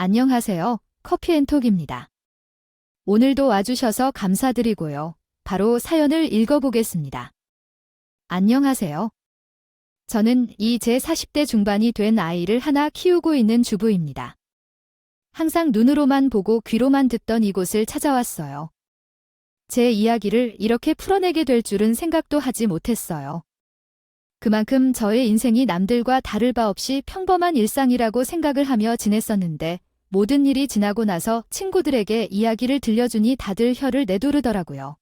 안녕하세요. 커피앤톡입니다. 오늘도 와주셔서 감사드리고요. 바로 사연을 읽어보겠습니다. 안녕하세요. 저는 이제 40대 중반이 된 아이를 하나 키우고 있는 주부입니다. 항상 눈으로만 보고 귀로만 듣던 이곳을 찾아왔어요. 제 이야기를 이렇게 풀어내게 될 줄은 생각도 하지 못했어요. 그만큼 저의 인생이 남들과 다를 바 없이 평범한 일상이라고 생각을 하며 지냈었는데 모든 일이 지나고 나서 친구들에게 이야기를 들려주니 다들 혀를 내두르더라고요.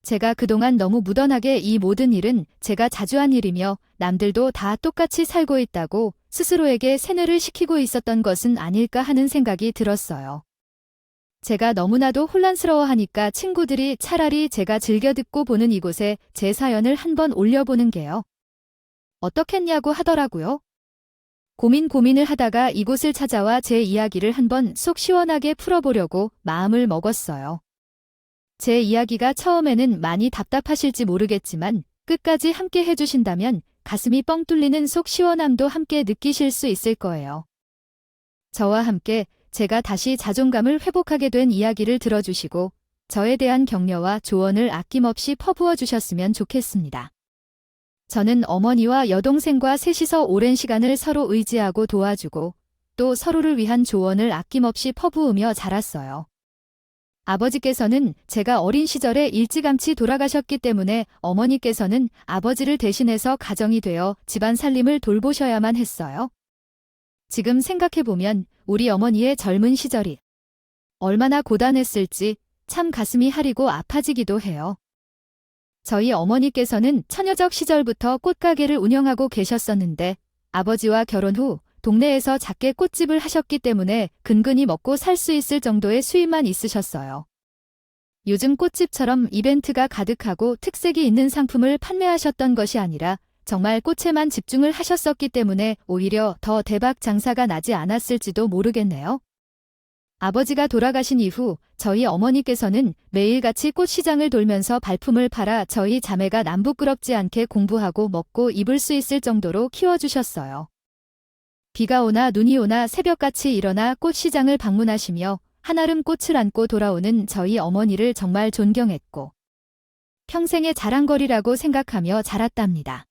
제가 그동안 너무 무던하게 이 모든 일은 제가 자주 한 일이며 남들도 다 똑같이 살고 있다고 스스로에게 세뇌를 시키고 있었던 것은 아닐까 하는 생각이 들었어요. 제가 너무나도 혼란스러워하니까 친구들이 차라리 제가 즐겨 듣고 보는 이곳에 제 사연을 한번 올려보는 게요. 어떻겠냐고 하더라고요. 고민을 하다가 이곳을 찾아와 제 이야기를 한번 속 시원하게 풀어보려고 마음을 먹었어요. 제 이야기가 처음에는 많이 답답하실지 모르겠지만 끝까지 함께 해주신다면 가슴이 뻥 뚫리는 속 시원함도 함께 느끼실 수 있을 거예요. 저와 함께 제가 다시 자존감을 회복하게 된 이야기를 들어주시고 저에 대한 격려와 조언을 아낌없이 퍼부어 주셨으면 좋겠습니다. 저는 어머니와 여동생과 셋이서 오랜 시간을 서로 의지하고 도와주고 또 서로를 위한 조언을 아낌없이 퍼부으며 자랐어요. 아버지께서는 제가 어린 시절에 일찌감치 돌아가셨기 때문에 어머니께서는 아버지를 대신해서 가정이 되어 집안 살림을 돌보셔야만 했어요. 지금 생각해보면 우리 어머니의 젊은 시절이 얼마나 고단했을지 참 가슴이 하리고 아파지기도 해요. 저희 어머니께서는 처녀적 시절부터 꽃가게를 운영하고 계셨었는데 아버지와 결혼 후 동네에서 작게 꽃집을 하셨기 때문에 근근히 먹고 살 수 있을 정도의 수입만 있으셨어요. 요즘 꽃집처럼 이벤트가 가득하고 특색이 있는 상품을 판매하셨던 것이 아니라 정말 꽃에만 집중을 하셨었기 때문에 오히려 더 대박 장사가 나지 않았을지도 모르겠네요. 아버지가 돌아가신 이후 저희 어머니께서는 매일같이 꽃시장을 돌면서 발품을 팔아 저희 자매가 남부끄럽지 않게 공부하고 먹고 입을 수 있을 정도로 키워주셨어요. 비가 오나 눈이 오나 새벽같이 일어나 꽃시장을 방문하시며 한아름 꽃을 안고 돌아오는 저희 어머니를 정말 존경했고 평생의 자랑거리라고 생각하며 자랐답니다.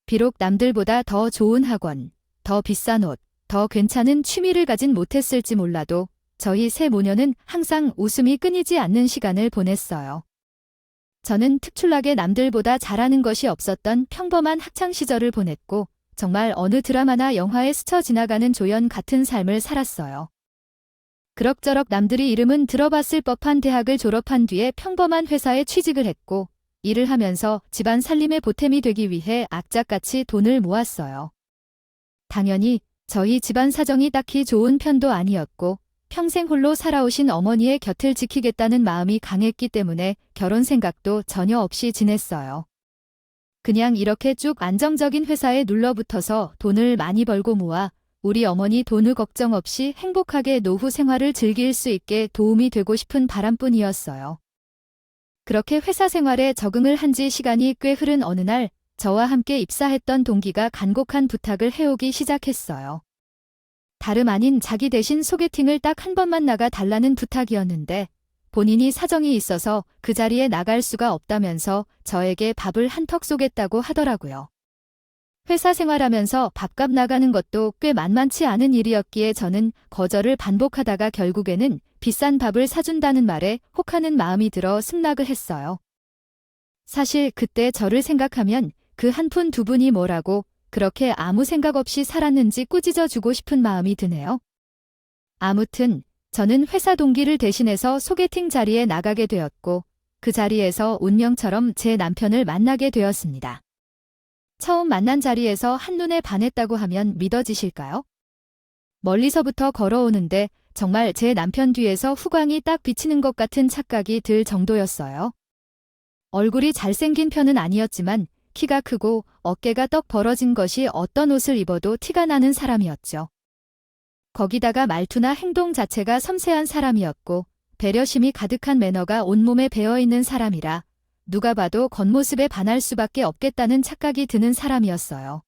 비록 남들보다 더 좋은 학원, 더 비싼 옷, 더 괜찮은 취미를 가진 못했을지 몰라도 저희 세 모녀는 항상 웃음이 끊이지 않는 시간을 보냈어요. 저는 특출나게 남들보다 잘하는 것이 없었던 평범한 학창시절을 보냈고 정말 어느 드라마나 영화에 스쳐 지나가는 조연 같은 삶을 살았어요. 그럭저럭 남들이 이름은 들어봤을 법한 대학을 졸업한 뒤에 평범한 회사에 취직을 했고 일을 하면서 집안 살림의 보탬이 되기 위해 악착같이 돈을 모았어요. 당연히 저희 집안 사정이 딱히 좋은 편도 아니었고 평생 홀로 살아오신 어머니의 곁을 지키겠다는 마음이 강했기 때문에 결혼 생각도 전혀 없이 지냈어요. 그냥 이렇게 쭉 안정적인 회사에 눌러붙어서 돈을 많이 벌고 모아 우리 어머니 돈을 걱정 없이 행복하게 노후 생활을 즐길 수 있게 도움이 되고 싶은 바람뿐이었어요. 그렇게 회사 생활에 적응을 한 지 시간이 꽤 흐른 어느 날 저와 함께 입사했던 동기가 간곡한 부탁을 해오기 시작했어요. 다름 아닌 자기 대신 소개팅을 딱 한 번만 나가 달라는 부탁이었는데 본인이 사정이 있어서 그 자리에 나갈 수가 없다면서 저에게 밥을 한턱 쏘겠다고 하더라고요. 회사 생활하면서 밥값 나가는 것도 꽤 만만치 않은 일이었기에 저는 거절을 반복하다가 결국에는 비싼 밥을 사준다는 말에 혹하는 마음이 들어 승낙을 했어요. 사실 그때 저를 생각하면 그 한 푼 두 푼이 뭐라고 그렇게 아무 생각 없이 살았는지 꾸짖어 주고 싶은 마음이 드네요. 아무튼 저는 회사 동기를 대신해서 소개팅 자리에 나가게 되었고 그 자리에서 운명처럼 제 남편을 만나게 되었습니다. 처음 만난 자리에서 한눈에 반했다고 하면 믿어지실까요? 멀리서부터 걸어오는데 정말 제 남편 뒤에서 후광이 딱 비치는 것 같은 착각이 들 정도였어요. 얼굴이 잘생긴 편은 아니었지만 키가 크고 어깨가 떡 벌어진 것이 어떤 옷을 입어도 티가 나는 사람이었죠. 거기다가 말투나 행동 자체가 섬세한 사람이었고 배려심이 가득한 매너가 온몸에 배어있는 사람이라 누가 봐도 겉모습에 반할 수밖에 없겠다는 착각이 드는 사람이었어요.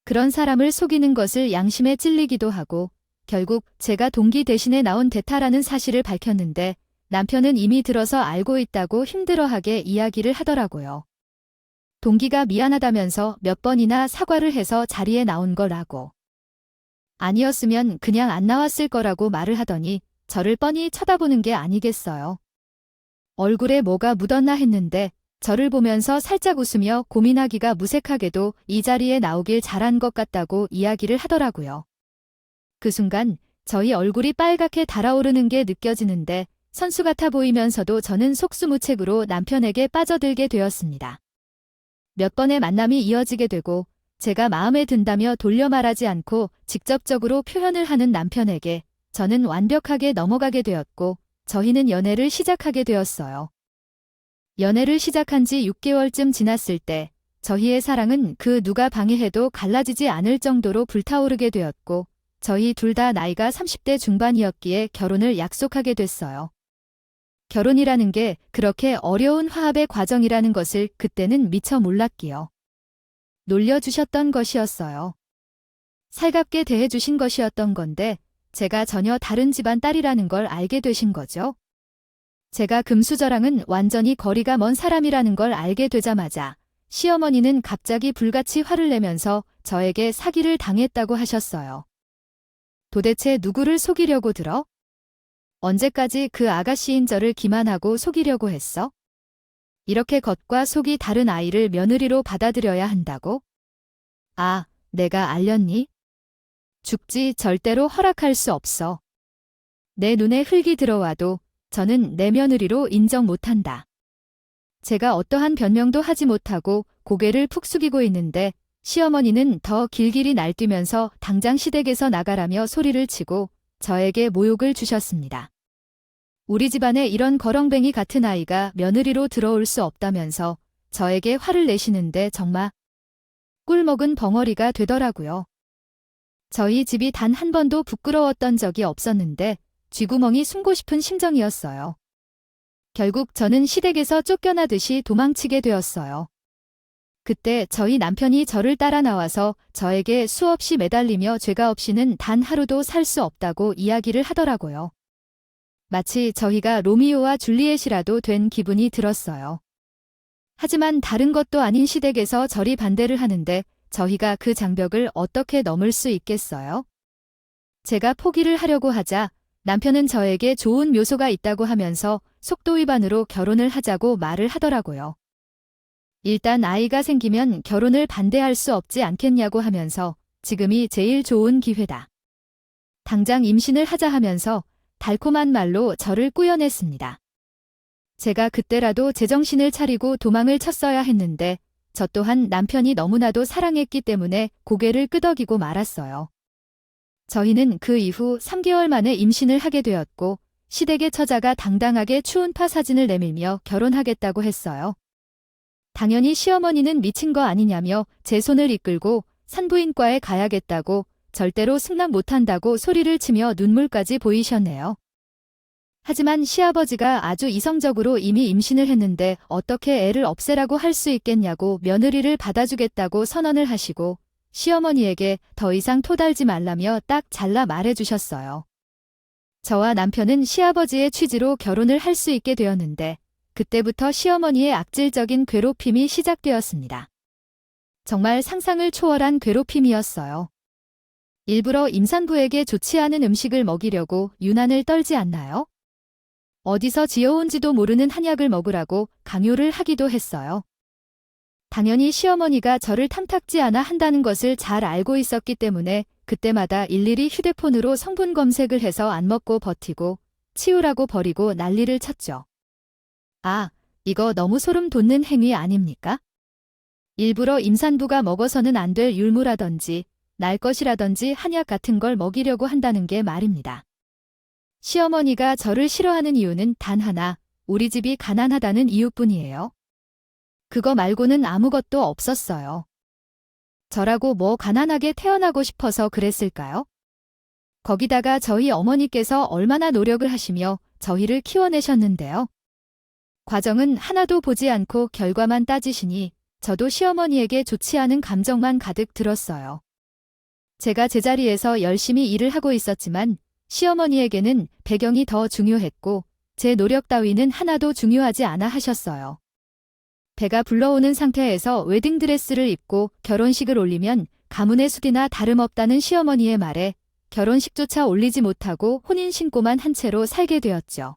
그런 사람을 속이는 것을 양심에 찔리기도 하고 결국 제가 동기 대신에 나온 대타라는 사실을 밝혔는데 남편은 이미 들어서 알고 있다고 힘들어하게 이야기를 하더라고요. 동기가 미안하다면서 몇 번이나 사과를 해서 자리에 나온 거라고. 아니었으면 그냥 안 나왔을 거라고 말을 하더니 저를 뻔히 쳐다보는 게 아니겠어요. 얼굴에 뭐가 묻었나 했는데 저를 보면서 살짝 웃으며 고민하기가 무색하게도 이 자리에 나오길 잘한 것 같다고 이야기를 하더라고요. 그 순간 저희 얼굴이 빨갛게 달아오르는 게 느껴지는데 선수 같아 보이면서도 저는 속수무책으로 남편에게 빠져들게 되었습니다. 몇 번의 만남이 이어지게 되고 제가 마음에 든다며 돌려 말하지 않고 직접적으로 표현을 하는 남편에게 저는 완벽하게 넘어가게 되었고 저희는 연애를 시작하게 되었어요. 연애를 시작한 지 6개월쯤 지났을 때 저희의 사랑은 그 누가 방해해도 갈라지지 않을 정도로 불타오르게 되었고 저희 둘 다 나이가 30대 중반이었기에 결혼을 약속하게 됐어요. 결혼이라는 게 그렇게 어려운 화합의 과정이라는 것을 그때는 미처 몰랐기요. 놀려주셨던 것이었어요. 살갑게 대해주신 것이었던 건데 제가 전혀 다른 집안 딸이라는 걸 알게 되신 거죠. 제가 금수저랑은 완전히 거리가 먼 사람이라는 걸 알게 되자마자 시어머니는 갑자기 불같이 화를 내면서 저에게 사기를 당했다고 하셨어요. 도대체 누구를 속이려고 들어? 언제까지 그 아가씨인 저를 기만하고 속이려고 했어? 이렇게 겉과 속이 다른 아이를 며느리로 받아들여야 한다고? 아, 내가 알렸니? 죽지 절대로 허락할 수 없어. 내 눈에 흙이 들어와도 저는 내 며느리로 인정 못한다. 제가 어떠한 변명도 하지 못하고 고개를 푹 숙이고 있는데 시어머니는 더 길길이 날뛰면서 당장 시댁에서 나가라며 소리를 치고 저에게 모욕을 주셨습니다. 우리 집안에 이런 거렁뱅이 같은 아이가 며느리로 들어올 수 없다면서 저에게 화를 내시는데 정말 꿀먹은 벙어리가 되더라고요. 저희 집이 단 한 번도 부끄러웠던 적이 없었는데 쥐구멍이 숨고 싶은 심정이었어요. 결국 저는 시댁에서 쫓겨나듯이 도망치게 되었어요. 그때 저희 남편이 저를 따라 나와서 저에게 수없이 매달리며 죄가 없이는 단 하루도 살 수 없다고 이야기를 하더라고요. 마치 저희가 로미오와 줄리엣이라도 된 기분이 들었어요. 하지만 다른 것도 아닌 시댁에서 저리 반대를 하는데 저희가 그 장벽을 어떻게 넘을 수 있겠어요? 제가 포기를 하려고 하자 남편은 저에게 좋은 묘소가 있다고 하면서 속도 위반으로 결혼을 하자고 말을 하더라고요. 일단 아이가 생기면 결혼을 반대할 수 없지 않겠냐고 하면서 지금이 제일 좋은 기회다. 당장 임신을 하자 하면서 달콤한 말로 저를 꾸며냈습니다. 제가 그때라도 제정신을 차리고 도망을 쳤어야 했는데 저 또한 남편이 너무나도 사랑했기 때문에 고개를 끄덕이고 말았어요. 저희는 그 이후 3개월 만에 임신을 하게 되었고 시댁의 처자가 당당하게 추운파 사진을 내밀며 결혼하겠다고 했어요. 당연히 시어머니는 미친 거 아니냐며 제 손을 이끌고 산부인과에 가야겠다고 절대로 승낙 못한다고 소리를 치며 눈물까지 보이셨네요. 하지만 시아버지가 아주 이성적으로 이미 임신을 했는데 어떻게 애를 없애라고 할 수 있겠냐고 며느리를 받아주겠다고 선언을 하시고 시어머니에게 더 이상 토달지 말라며 딱 잘라 말해주셨어요. 저와 남편은 시아버지의 취지로 결혼을 할 수 있게 되었는데 그때부터 시어머니의 악질적인 괴롭힘이 시작되었습니다. 정말 상상을 초월한 괴롭힘이었어요. 일부러 임산부에게 좋지 않은 음식을 먹이려고 유난을 떨지 않나요? 어디서 지어온지도 모르는 한약을 먹으라고 강요를 하기도 했어요. 당연히 시어머니가 저를 탐탁지 않아 한다는 것을 잘 알고 있었기 때문에 그때마다 일일이 휴대폰으로 성분 검색을 해서 안 먹고 버티고 치우라고 버리고 난리를 쳤죠. 아, 이거 너무 소름 돋는 행위 아닙니까? 일부러 임산부가 먹어서는 안 될 율무라든지 날 것이라든지 한약 같은 걸 먹이려고 한다는 게 말입니다. 시어머니가 저를 싫어하는 이유는 단 하나, 우리 집이 가난하다는 이유뿐이에요. 그거 말고는 아무것도 없었어요. 저라고 뭐 가난하게 태어나고 싶어서 그랬을까요? 거기다가 저희 어머니께서 얼마나 노력을 하시며 저희를 키워내셨는데요. 과정은 하나도 보지 않고 결과만 따지시니 저도 시어머니에게 좋지 않은 감정만 가득 들었어요. 제가 제자리에서 열심히 일을 하고 있었지만 시어머니에게는 배경이 더 중요했고 제 노력 따위는 하나도 중요하지 않아 하셨어요. 배가 불러오는 상태에서 웨딩드레스를 입고 결혼식을 올리면 가문의 수디나 다름없다는 시어머니의 말에 결혼식조차 올리지 못하고 혼인신고만 한 채로 살게 되었죠.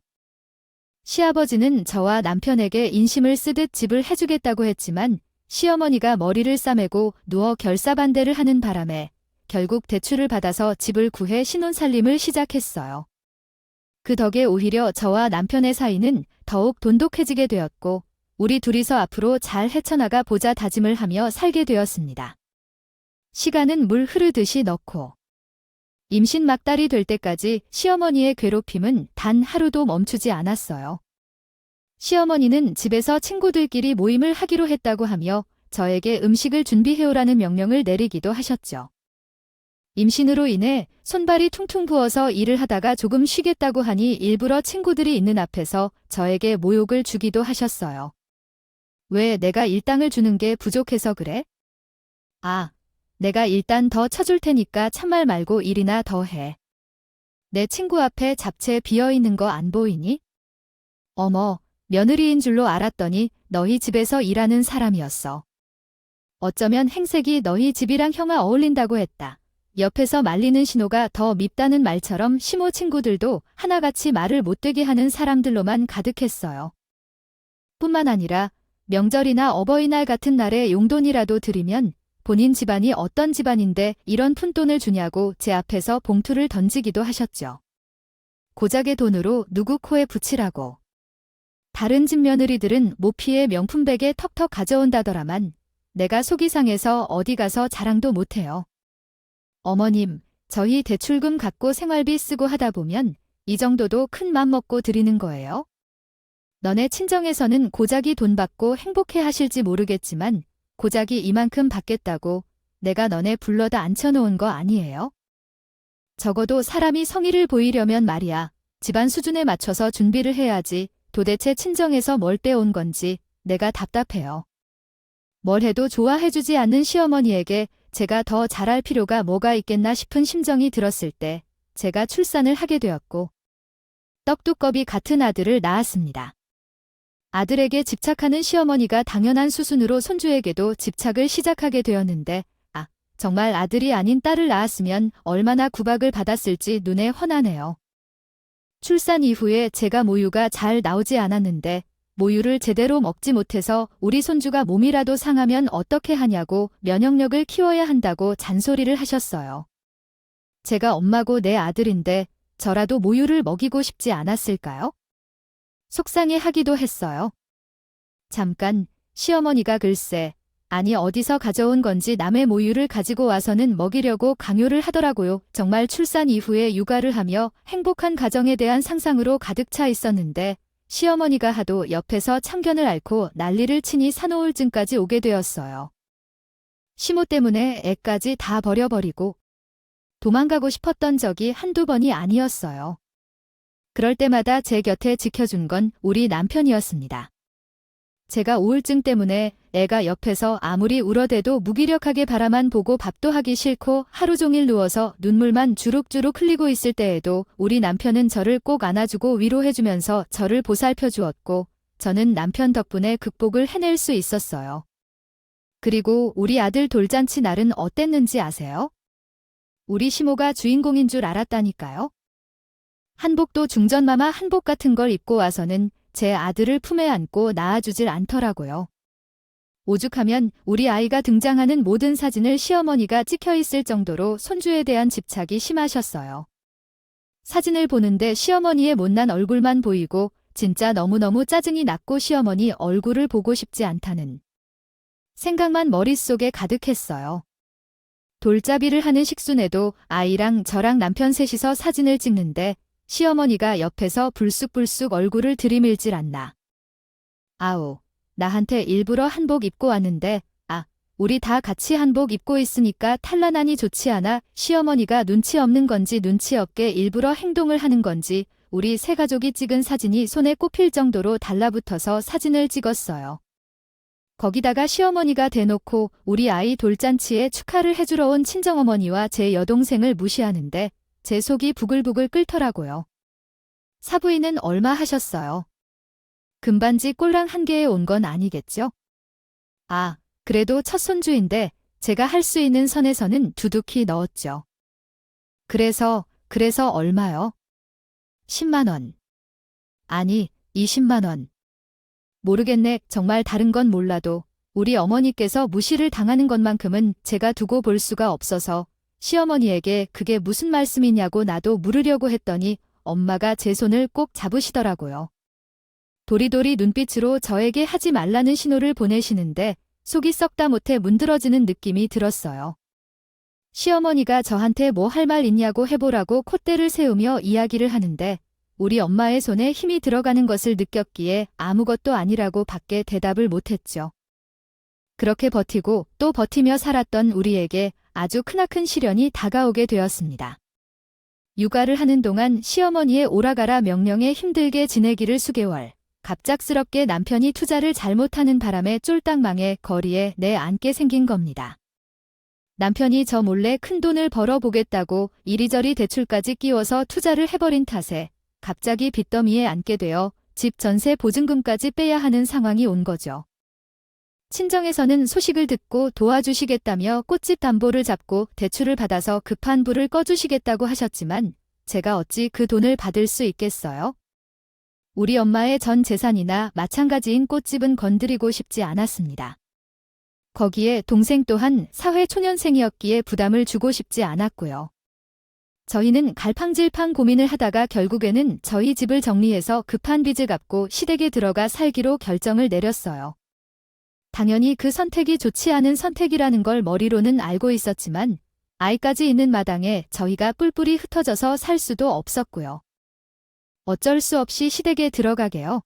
시아버지는 저와 남편에게 인심을 쓰듯 집을 해주겠다고 했지만 시어머니가 머리를 싸매고 누워 결사반대를 하는 바람에 결국 대출을 받아서 집을 구해 신혼살림을 시작했어요. 그 덕에 오히려 저와 남편의 사이는 더욱 돈독해지게 되었고 우리 둘이서 앞으로 잘 헤쳐나가 보자 다짐을 하며 살게 되었습니다. 시간은 물 흐르듯이 넣고 임신 막달이 될 때까지 시어머니의 괴롭힘은 단 하루도 멈추지 않았어요. 시어머니는 집에서 친구들끼리 모임을 하기로 했다고 하며 저에게 음식을 준비해오라는 명령을 내리기도 하셨죠. 임신으로 인해 손발이 퉁퉁 부어서 일을 하다가 조금 쉬겠다고 하니 일부러 친구들이 있는 앞에서 저에게 모욕을 주기도 하셨어요. 왜 내가 일당을 주는 게 부족해서 그래? 아, 내가 일단 더 쳐줄 테니까 참말 말고 일이나 더 해. 내 친구 앞에 잡채 비어있는 거 안 보이니? 어머, 며느리인 줄로 알았더니 너희 집에서 일하는 사람이었어. 어쩌면 행색이 너희 집이랑 형아 어울린다고 했다. 옆에서 말리는 신호가 더 밉다는 말처럼 시모 친구들도 하나같이 말을 못되게 하는 사람들로만 가득했어요. 뿐만 아니라 명절이나 어버이날 같은 날에 용돈이라도 드리면 본인 집안이 어떤 집안인데 이런 푼돈을 주냐고 제 앞에서 봉투를 던지기도 하셨죠. 고작의 돈으로 누구 코에 붙이라고. 다른 집 며느리들은 모피의 명품백에 턱턱 가져온다더라만 내가 속이 상해서 어디 가서 자랑도 못해요. 어머님, 저희 대출금 갖고 생활비 쓰고 하다 보면 이 정도도 큰 맘 먹고 드리는 거예요? 너네 친정에서는 고작이 돈 받고 행복해 하실지 모르겠지만 고작이 이만큼 받겠다고 내가 너네 불러다 앉혀놓은 거 아니에요? 적어도 사람이 성의를 보이려면 말이야. 집안 수준에 맞춰서 준비를 해야지. 도대체 친정에서 뭘 빼온 건지 내가 답답해요. 뭘 해도 좋아해주지 않는 시어머니에게 제가 더 잘할 필요가 뭐가 있겠나 싶은 심정이 들었을 때 제가 출산을 하게 되었고 떡두꺼비 같은 아들을 낳았습니다. 아들에게 집착하는 시어머니가 당연한 수순으로 손주에게도 집착을 시작하게 되었는데 정말 아들이 아닌 딸을 낳았으면 얼마나 구박을 받았을지 눈에 훤하네요. 출산 이후에 제가 모유가 잘 나오지 않았는데 모유를 제대로 먹지 못해서 우리 손주가 몸이라도 상하면 어떻게 하냐고 면역력을 키워야 한다고 잔소리를 하셨어요. 제가 엄마고 내 아들인데 저라도 모유를 먹이고 싶지 않았을까요? 속상해 하기도 했어요. 잠깐 시어머니가 글쎄 아니 어디서 가져온 건지 남의 모유를 가지고 와서는 먹이려고 강요를 하더라고요. 정말 출산 이후에 육아를 하며 행복한 가정에 대한 상상으로 가득 차 있었는데 시어머니가 하도 옆에서 참견을 앓고 난리를 치니 산후우울증까지 오게 되었어요. 시모 때문에 애까지 다 버려버리고 도망가고 싶었던 적이 한두 번이 아니었어요. 그럴 때마다 제 곁에 지켜준 건 우리 남편이었습니다. 제가 우울증 때문에 애가 옆에서 아무리 울어대도 무기력하게 바라만 보고 밥도 하기 싫고 하루 종일 누워서 눈물만 주룩주룩 흘리고 있을 때에도 우리 남편은 저를 꼭 안아주고 위로해주면서 저를 보살펴 주었고 저는 남편 덕분에 극복을 해낼 수 있었어요. 그리고 우리 아들 돌잔치 날은 어땠는지 아세요? 우리 시모가 주인공인 줄 알았다니까요. 한복도 중전마마 한복 같은 걸 입고 와서는 제 아들을 품에 안고 낳아주질 않더라고요. 오죽하면 우리 아이가 등장하는 모든 사진을 시어머니가 찍혀있을 정도로 손주에 대한 집착이 심하셨어요. 사진을 보는데 시어머니의 못난 얼굴만 보이고 진짜 너무너무 짜증이 났고 시어머니 얼굴을 보고 싶지 않다는 생각만 머릿속에 가득했어요. 돌잡이를 하는 식순에도 아이랑 저랑 남편 셋이서 사진을 찍는데 시어머니가 옆에서 불쑥불쑥 얼굴을 들이밀질 않나. 아우, 나한테 일부러 한복 입고 왔는데 우리 다 같이 한복 입고 있으니까 탄란하니 좋지 않아. 시어머니가 눈치 없는 건지 눈치 없게 일부러 행동을 하는 건지 우리 세 가족이 찍은 사진이 손에 꼽힐 정도로 달라붙어서 사진을 찍었어요. 거기다가 시어머니가 대놓고 우리 아이 돌잔치에 축하를 해주러 온 친정어머니와 제 여동생을 무시하는데 제 속이 부글부글 끓더라고요. 사부인은 얼마 하셨어요? 금반지 꼴랑 한 개에 온 건 아니겠죠? 아, 그래도 첫 손주인데 제가 할 수 있는 선에서는 두둑히 넣었죠. 그래서 얼마요? 10만 원. 아니, 20만 원. 모르겠네. 정말 다른 건 몰라도 우리 어머니께서 무시를 당하는 것만큼은 제가 두고 볼 수가 없어서 시어머니에게 그게 무슨 말씀이냐고 나도 물으려고 했더니 엄마가 제 손을 꼭 잡으시더라고요. 도리도리 눈빛으로 저에게 하지 말라는 신호를 보내시는데 속이 썩다 못해 문드러지는 느낌이 들었어요. 시어머니가 저한테 뭐 할 말 있냐고 해보라고 콧대를 세우며 이야기를 하는데 우리 엄마의 손에 힘이 들어가는 것을 느꼈기에 아무것도 아니라고 밖에 대답을 못했죠. 그렇게 버티고 또 버티며 살았던 우리에게 아주 크나큰 시련이 다가오게 되었습니다. 육아를 하는 동안 시어머니의 오라가라 명령에 힘들게 지내기를 수개월, 갑작스럽게 남편이 투자를 잘못하는 바람에 쫄딱 망해 거리에 내앉게 생긴 겁니다. 남편이 저 몰래 큰돈을 벌어보겠다고 이리저리 대출까지 끼워서 투자를 해버린 탓에 갑자기 빚더미에 앉게 되어 집 전세 보증금까지 빼야 하는 상황이 온 거죠. 친정에서는 소식을 듣고 도와주시겠다며 꽃집 담보를 잡고 대출을 받아서 급한 불을 꺼주시겠다고 하셨지만 제가 어찌 그 돈을 받을 수 있겠어요? 우리 엄마의 전 재산이나 마찬가지인 꽃집은 건드리고 싶지 않았습니다. 거기에 동생 또한 사회초년생이었기에 부담을 주고 싶지 않았고요. 저희는 갈팡질팡 고민을 하다가 결국에는 저희 집을 정리해서 급한 빚을 갚고 시댁에 들어가 살기로 결정을 내렸어요. 당연히 그 선택이 좋지 않은 선택이라는 걸 머리로는 알고 있었지만 아이까지 있는 마당에 저희가 뿔뿔이 흩어져서 살 수도 없었고요. 어쩔 수 없이 시댁에 들어가게요.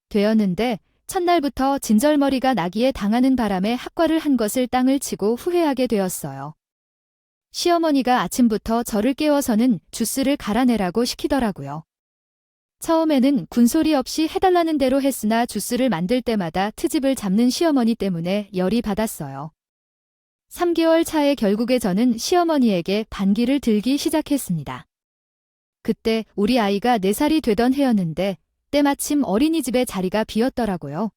되었는데 첫날부터 진절머리가 나기에 당하는 바람에 학과를 한 것을 땅을 치고 후회하게 되었어요. 시어머니가 아침부터 저를 깨워서는 주스를 갈아내라고 시키더라고요. 처음에는 군소리 없이 해달라는 대로 했으나 주스를 만들 때마다 트집을 잡는 시어머니 때문에 열이 받았어요. 3개월 차에 결국에 저는 시어머니에게 반기를 들기 시작했습니다. 그때 우리 아이가 4살이 되던 해였는데 때마침 어린이집에 자리가 비었더라고요.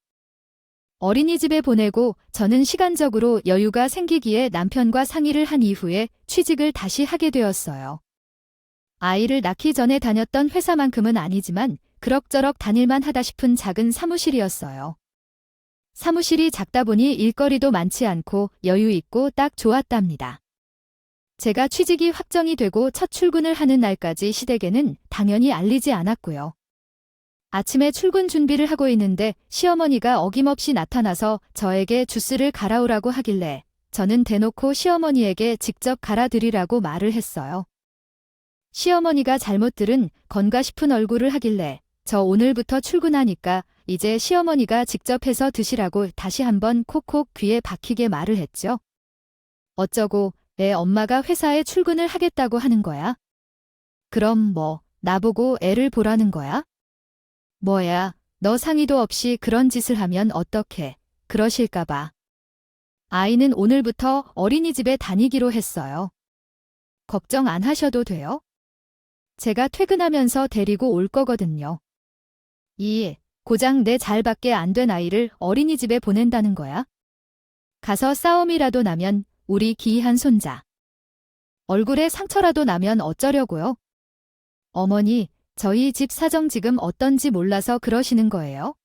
어린이집에 보내고 저는 시간적으로 여유가 생기기에 남편과 상의를 한 이후에 취직을 다시 하게 되었어요. 아이를 낳기 전에 다녔던 회사만큼은 아니지만 그럭저럭 다닐만 하다 싶은 작은 사무실이었어요. 사무실이 작다 보니 일거리도 많지 않고 여유 있고 딱 좋았답니다. 제가 취직이 확정이 되고 첫 출근을 하는 날까지 시댁에는 당연히 알리지 않았고요. 아침에 출근 준비를 하고 있는데 시어머니가 어김없이 나타나서 저에게 주스를 갈아오라고 하길래 저는 대놓고 시어머니에게 직접 갈아드리라고 말을 했어요. 시어머니가 잘못 들은 건가 싶은 얼굴을 하길래 저 오늘부터 출근하니까 이제 시어머니가 직접 해서 드시라고 다시 한번 콕콕 귀에 박히게 말을 했죠. 어쩌고 애 엄마가 회사에 출근을 하겠다고 하는 거야? 그럼 뭐 나보고 애를 보라는 거야? 뭐야, 너 상의도 없이 그런 짓을 하면 어떡해, 그러실까봐. 아이는 오늘부터 어린이집에 다니기로 했어요. 걱정 안 하셔도 돼요? 제가 퇴근하면서 데리고 올 거거든요. 고장 내 잘밖에 안 된 아이를 어린이집에 보낸다는 거야? 가서 싸움이라도 나면 우리 기이한 손자. 얼굴에 상처라도 나면 어쩌려고요? 어머니, 저희 집 사정 지금 어떤지 몰라서 그러시는 거예요?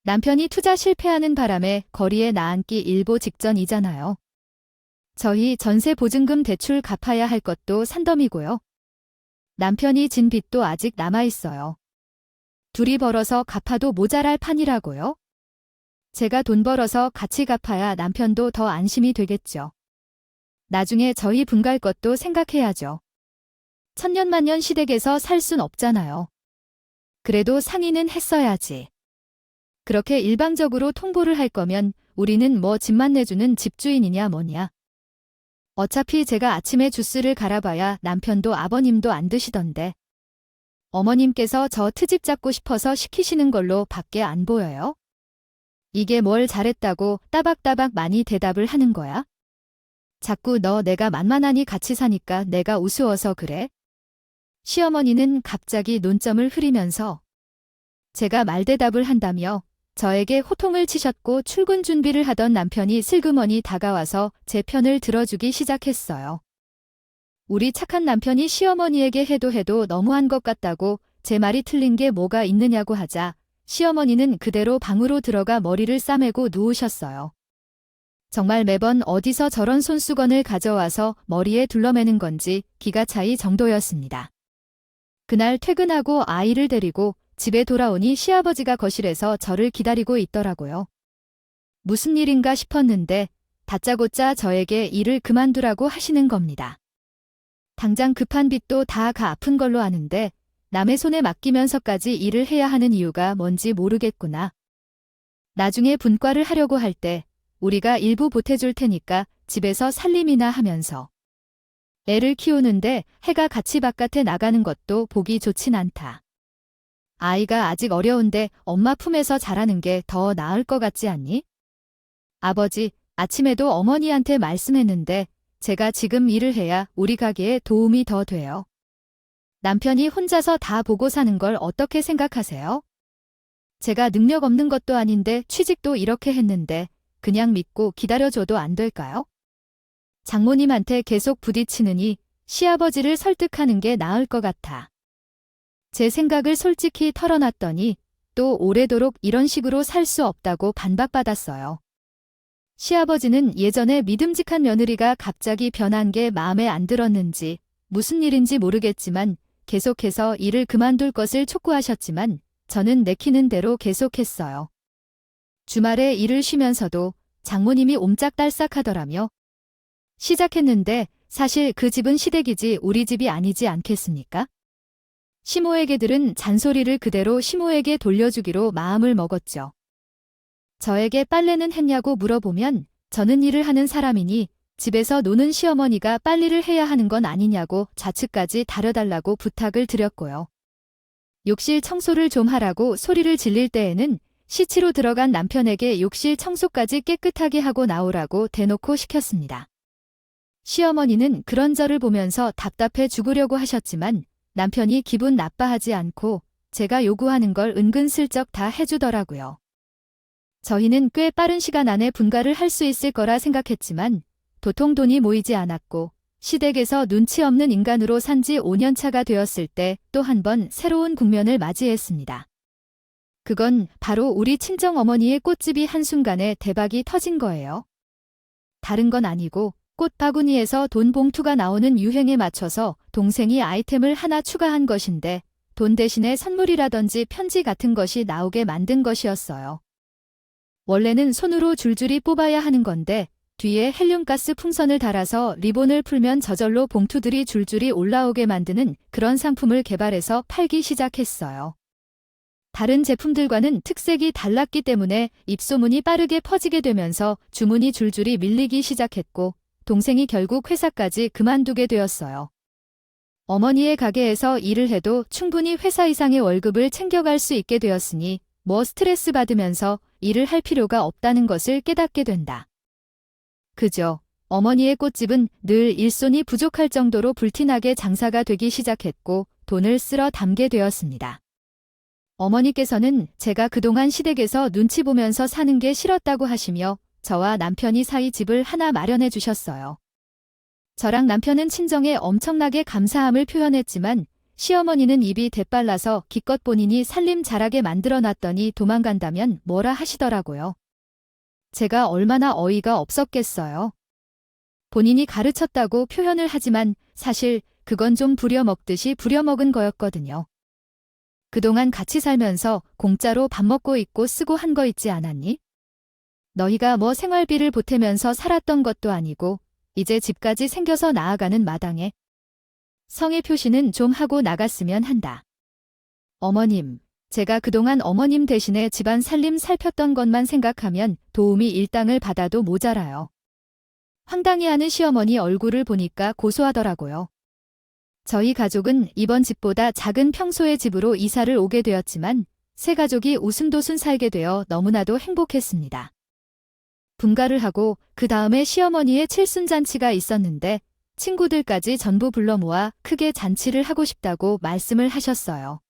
남편이 투자 실패하는 바람에 거리에 나앉기 일보 직전이잖아요. 저희 전세 보증금 대출 갚아야 할 것도 산더미고요. 남편이 진 빚도 아직 남아있어요. 둘이 벌어서 갚아도 모자랄 판이라고요? 제가 돈 벌어서 같이 갚아야 남편도 더 안심이 되겠죠. 나중에 저희 분갈 것도 생각해야죠. 천년만년 시댁에서 살 순 없잖아요. 그래도 상의는 했어야지. 그렇게 일방적으로 통보를 할 거면 우리는 뭐 집만 내주는 집주인이냐 뭐냐. 어차피 제가 아침에 주스를 갈아봐야 남편도 아버님도 안 드시던데. 어머님께서 저 트집 잡고 싶어서 시키시는 걸로 밖에 안 보여요? 이게 뭘 잘했다고 따박따박 많이 대답을 하는 거야? 자꾸 너 내가 만만하니 같이 사니까 내가 우스워서 그래? 시어머니는 갑자기 논점을 흐리면서 제가 말대답을 한다며 저에게 호통을 치셨고 출근 준비를 하던 남편이 슬그머니 다가와서 제 편을 들어주기 시작했어요. 우리 착한 남편이 시어머니에게 해도 너무한 것 같다고 제 말이 틀린 게 뭐가 있느냐고 하자 시어머니는 그대로 방으로 들어가 머리를 싸매고 누우셨어요. 정말 매번 어디서 저런 손수건을 가져와서 머리에 둘러매는 건지 기가 차이 정도였습니다. 그날 퇴근하고 아이를 데리고 집에 돌아오니 시아버지가 거실에서 저를 기다리고 있더라고요. 무슨 일인가 싶었는데 다짜고짜 저에게 일을 그만두라고 하시는 겁니다. 당장 급한 빚도 다 갚은 걸로 아는데 남의 손에 맡기면서까지 일을 해야 하는 이유가 뭔지 모르겠구나. 나중에 분과를 하려고 할 때 우리가 일부 보태줄 테니까 집에서 살림이나 하면서. 애를 키우는데 해가 같이 바깥에 나가는 것도 보기 좋진 않다. 아이가 아직 어려운데 엄마 품에서 자라는 게 더 나을 것 같지 않니? 아버지, 아침에도 어머니한테 말씀했는데 제가 지금 일을 해야 우리 가게에 도움이 더 돼요. 남편이 혼자서 다 보고 사는 걸 어떻게 생각하세요? 제가 능력 없는 것도 아닌데 취직도 이렇게 했는데 그냥 믿고 기다려줘도 안 될까요? 장모님한테 계속 부딪히느니 시아버지를 설득하는 게 나을 것 같아. 제 생각을 솔직히 털어놨더니 또 오래도록 이런 식으로 살 수 없다고 반박받았어요. 시아버지는 예전에 믿음직한 며느리가 갑자기 변한 게 마음에 안 들었는지 무슨 일인지 모르겠지만 계속해서 일을 그만둘 것을 촉구하셨지만 저는 내키는 대로 계속했어요. 주말에 일을 쉬면서도 장모님이 옴짝달싹 하더라며. 시작했는데 사실 그 집은 시댁이지 우리 집이 아니지 않겠습니까? 시모에게들은 잔소리를 그대로 시모에게 돌려주기로 마음을 먹었죠. 저에게 빨래는 했냐고 물어보면 저는 일을 하는 사람이니 집에서 노는 시어머니가 빨래를 해야 하는 건 아니냐고 좌측까지 다려달라고 부탁을 드렸고요. 욕실 청소를 좀 하라고 소리를 질릴 때에는 시치로 들어간 남편에게 욕실 청소까지 깨끗하게 하고 나오라고 대놓고 시켰습니다. 시어머니는 그런 저를 보면서 답답해 죽으려고 하셨지만 남편이 기분 나빠하지 않고 제가 요구하는 걸 은근슬쩍 다 해주더라고요. 저희는 꽤 빠른 시간 안에 분가를 할 수 있을 거라 생각했지만 도통 돈이 모이지 않았고 시댁에서 눈치 없는 인간으로 산 지 5년 차가 되었을 때 또 한 번 새로운 국면을 맞이했습니다. 그건 바로 우리 친정어머니의 꽃집이 한순간에 대박이 터진 거예요. 다른 건 아니고 꽃 바구니에서 돈 봉투가 나오는 유행에 맞춰서 동생이 아이템을 하나 추가한 것인데 돈 대신에 선물이라든지 편지 같은 것이 나오게 만든 것이었어요. 원래는 손으로 줄줄이 뽑아야 하는 건데 뒤에 헬륨가스 풍선을 달아서 리본을 풀면 저절로 봉투들이 줄줄이 올라오게 만드는 그런 상품을 개발해서 팔기 시작했어요. 다른 제품들과는 특색이 달랐기 때문에 입소문이 빠르게 퍼지게 되면서 주문이 줄줄이 밀리기 시작했고 동생이 결국 회사까지 그만두게 되었어요. 어머니의 가게에서 일을 해도 충분히 회사 이상의 월급을 챙겨갈 수 있게 되었으니 뭐 스트레스 받으면서 일을 할 필요가 없다는 것을 깨닫게 된다. 그저 어머니의 꽃집은 늘 일손이 부족할 정도로 불티나게 장사가 되기 시작했고 돈을 쓸어 담게 되었습니다. 어머니께서는 제가 그동안 시댁에서 눈치 보면서 사는 게 싫었다고 하시며 저와 남편이 사이 집을 하나 마련해 주셨어요. 저랑 남편은 친정에 엄청나게 감사함을 표현했지만 시어머니는 입이 대빨라서 기껏 본인이 살림 잘하게 만들어놨더니 도망간다면 뭐라 하시더라고요. 제가 얼마나 어이가 없었겠어요. 본인이 가르쳤다고 표현을 하지만 사실 그건 좀 부려먹듯이 부려먹은 거였거든요. 그동안 같이 살면서 공짜로 밥 먹고 입고 쓰고 한 거 있지 않았니? 너희가 뭐 생활비를 보태면서 살았던 것도 아니고 이제 집까지 생겨서 나아가는 마당에 성의 표시는 좀 하고 나갔으면 한다. 어머님, 제가 그동안 어머님 대신에 집안 살림 살폈던 것만 생각하면 도움이 일당을 받아도 모자라요. 황당해하는 시어머니 얼굴을 보니까 고소하더라고요. 저희 가족은 이번 집보다 작은 평소의 집으로 이사를 오게 되었지만 새 가족이 오순도순 살게 되어 너무나도 행복했습니다. 분가를 하고 그 다음에 시어머니의 칠순잔치가 있었는데 친구들까지 전부 불러 모아 크게 잔치를 하고 싶다고 말씀을 하셨어요.